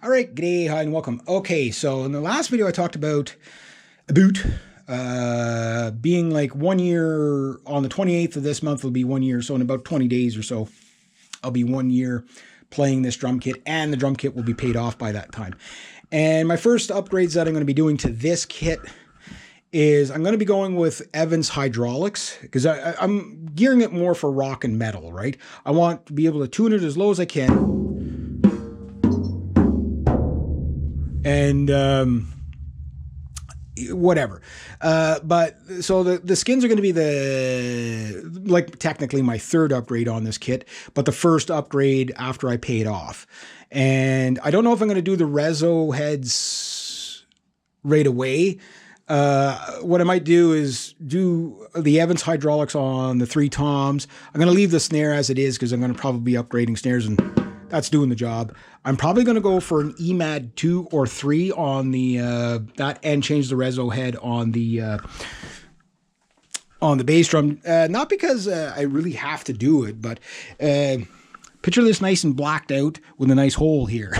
All right, g'day, hi, and welcome. Okay, so in the last video, I talked about being like 1 year on the 28th of this month will be 1 year. So in about 20 days or so, I'll be 1 year playing this drum kit, and the drum kit will be paid off by that time. And my first upgrades that I'm going to be doing to this kit is I'm going to be going with Evans hydraulics because I'm gearing it more for rock and metal, right? I want to be able to tune it as low as I can. And whatever. But so the skins are going to be technically my third upgrade on this kit, but the first upgrade after I pay it off. And I don't know if I'm going to do the reso heads right away. What I might do is do the Evans hydraulics on the 3 toms. I'm going to leave the snare as it is because I'm going to probably be upgrading snares, and that's doing the job. I'm probably going to go for an EMAD 2 or 3 on the that, and change the reso head on the bass drum. Not because I really have to do it, but picture this nice and blacked out with a nice hole here.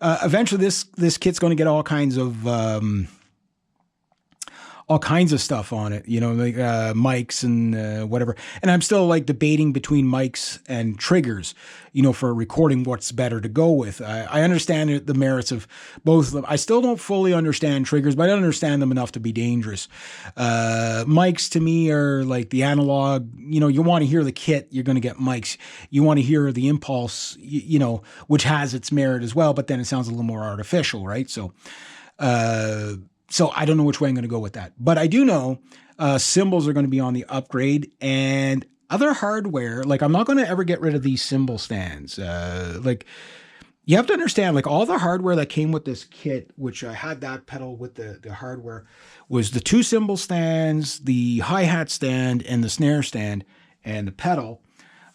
Eventually this kit's going to get all kinds of stuff on it, like mics and whatever. And I'm still like debating between mics and triggers, for recording what's better to go with. I understand the merits of both of them. I still don't fully understand triggers, but I understand them enough to be dangerous. Mics to me are like the analog, you want to hear the kit, you're going to get mics. You want to hear the impulse, which has its merit as well, but then it sounds a little more artificial, right? So I don't know which way I'm going to go with that. But I do know cymbals are going to be on the upgrade, and other hardware. Like, I'm not going to ever get rid of these cymbal stands. You have to understand, like, all the hardware that came with this kit, which I had that pedal with the hardware, was the 2 cymbal stands, the hi-hat stand, and the snare stand, and the pedal.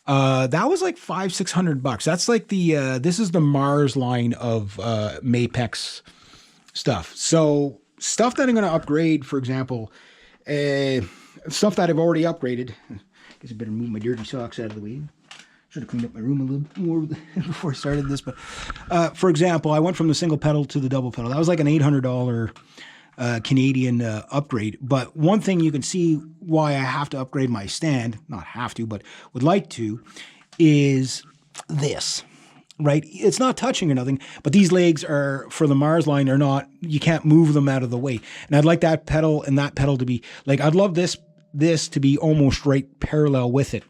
That was like $500-600. That's like this is the Mars line of Mapex stuff. So stuff that I'm going to upgrade, for example, stuff that I've already upgraded. I guess I better move my dirty socks out of the way. Should have cleaned up my room a little more before I started this. But for example, I went from the single pedal to the double pedal. That was like an $800 Canadian upgrade. But one thing you can see why I have to upgrade my stand, not have to, but would like to, is this. Right? It's not touching or nothing, but these legs are, for the Mars line, are not, you can't move them out of the way. And I'd like that pedal and that pedal to be, like, I'd love this to be almost right parallel with it.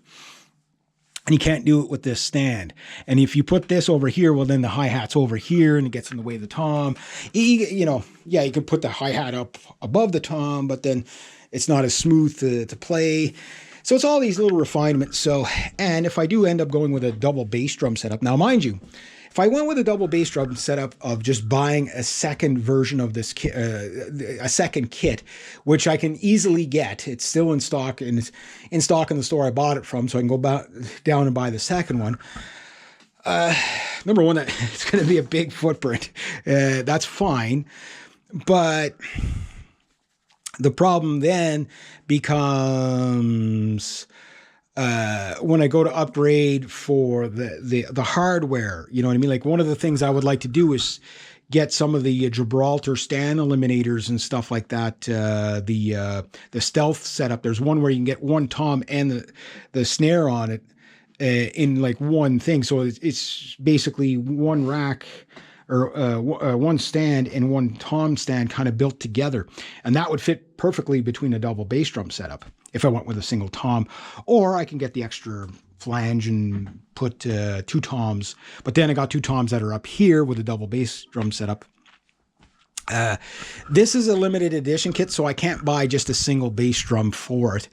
And you can't do it with this stand. And if you put this over here, well, then the hi-hat's over here and it gets in the way of the tom. You can put the hi-hat up above the tom, but then it's not as smooth to play. So it's all these little refinements. So, and if I do end up going with a double bass drum setup, now mind you, if I went with a double bass drum setup of just buying a second version of this kit, a second kit, which I can easily get, it's still in stock, and it's in stock in the store I bought it from, so I can go down and buy the second one. Number one, that it's going to be a big footprint. That's fine, but the problem then becomes when I go to upgrade for the hardware. You know what I mean? Like, one of the things I would like to do is get some of the Gibraltar stand eliminators and stuff like that. The stealth setup. There's one where you can get one tom and the snare on it in like one thing. So it's basically one rack, or one stand and one tom stand kind of built together. And that would fit perfectly between a double bass drum setup if I went with a single tom. Or I can get the extra flange and put 2 toms. But then I got 2 toms that are up here with a double bass drum setup. This is a limited edition kit, so I can't buy just a single bass drum for it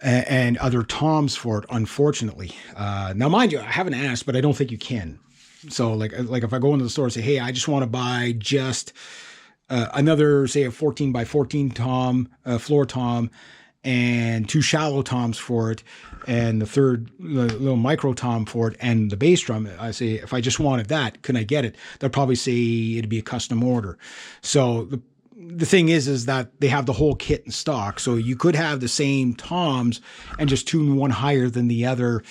and other toms for it, unfortunately. Now, mind you, I haven't asked, but I don't think you can. So like if I go into the store and say, hey, I just want to buy just another, say, a 14 by 14 tom, floor tom, and 2 shallow toms for it, and the third little micro tom for it, and the bass drum, I say, if I just wanted that, can I get it? They'll probably say it'd be a custom order. So the thing is that they have the whole kit in stock. So you could have the same toms and just tune one higher than the other.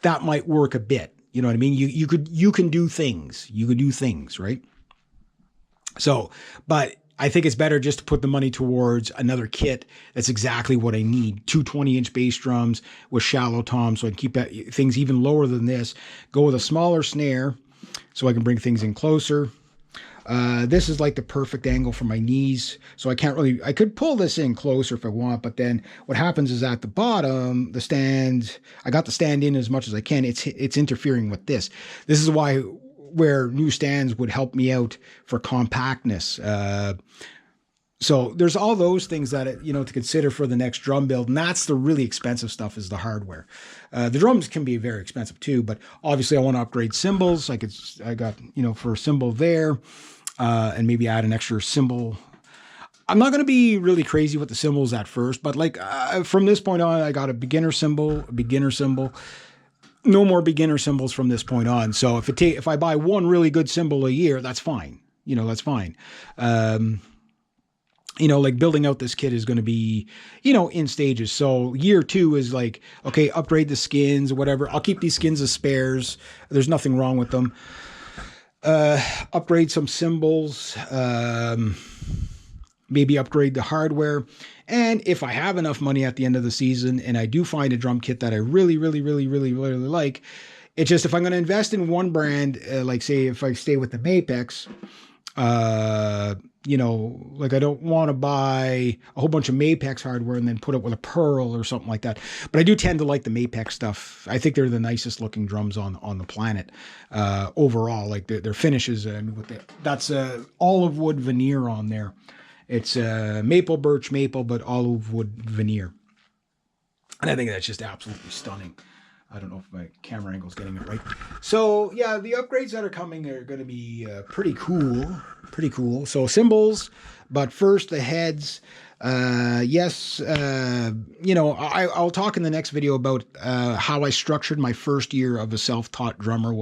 That might work a bit. You know what I mean? You can do things. You could do things, right? So, but I think it's better just to put the money towards another kit that's exactly what I need. Two 20-inch bass drums with shallow toms, so I can keep things even lower than this. Go with a smaller snare so I can bring things in closer. This is like the perfect angle for my knees, so I could pull this in closer if I want, but then what happens is at the bottom, the stand, I got the stand in as much as I can. It's interfering with this. This is where new stands would help me out for compactness. So there's all those things that, to consider for the next drum build. And that's the really expensive stuff, is the hardware. The drums can be very expensive too, but obviously I want to upgrade cymbals. I got, for a cymbal there, and maybe add an extra cymbal. I'm not going to be really crazy with the cymbals at first, but from this point on, I got a beginner cymbal. No more beginner cymbals from this point on. So if I buy one really good cymbal a year, that's fine. That's fine. Building out this kit is going to be, in stages. So year 2 is like, okay, upgrade the skins or whatever. I'll keep these skins as spares. There's nothing wrong with them. Upgrade some cymbals, maybe upgrade the hardware. And if I have enough money at the end of the season and I do find a drum kit that I really, really, really, really, really like, it's just, if I'm going to invest in one brand, like say if I stay with the Mapex, I don't want to buy a whole bunch of Mapex hardware and then put it with a Pearl or something like that. But I do tend to like the Mapex stuff. I think they're the nicest looking drums on the planet, overall. Like their finishes, that's olive wood veneer on there. It's maple, birch, maple, but olive wood veneer. And I think that's just absolutely stunning. I don't know if my camera angle is getting it right. So yeah, the upgrades that are coming are going to be pretty cool. Pretty cool. So cymbals, but first the heads. Yes, I'll talk in the next video about how I structured my first year of a self-taught drummer,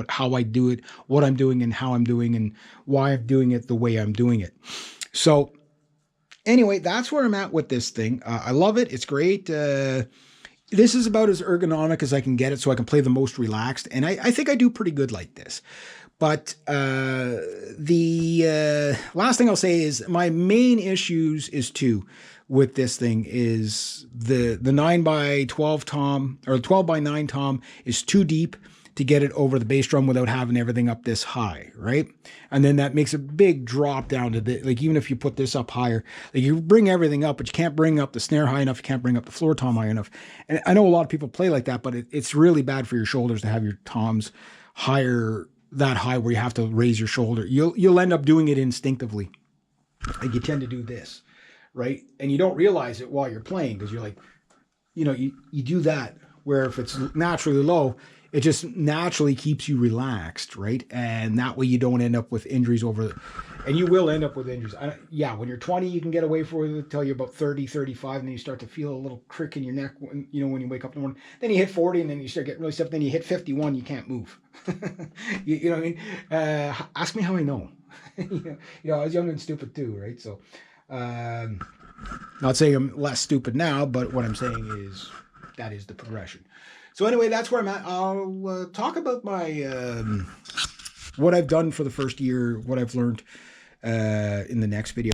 how I do it, what I'm doing, and how I'm doing, and why I'm doing it the way I'm doing it. So anyway, that's where I'm at with this thing. I love it. It's great. This is about as ergonomic as I can get it, so I can play the most relaxed. And I think I do pretty good like this. But the last thing I'll say is my main issues with this thing is the 9x12 tom, or 12x9 tom, is too deep to get it over the bass drum without having everything up this high, right? And then that makes a big drop down to even if you put this up higher, you bring everything up, but you can't bring up the snare high enough, you can't bring up the floor tom high enough. And I know a lot of people play like that, but it's really bad for your shoulders to have your toms that high where you have to raise your shoulder. You'll end up doing it instinctively. Like you tend to do this, right? And you don't realize it while you're playing, because you're like, you do that, where if it's naturally low, it just naturally keeps you relaxed, right? And that way you don't end up with injuries and you will end up with injuries. When you're 20, you can get away from it until you're about 30, 35, and then you start to feel a little crick in your neck when you wake up in the morning. Then you hit 40, and then you start getting really stiff. Then you hit 51, you can't move. you know what I mean? Ask me how I know. I was young and stupid too, right? So, not saying I'm less stupid now, but what I'm saying is that is the progression. So anyway, that's where I'm at. I'll talk about my what I've done for the first year, what I've learned in the next video.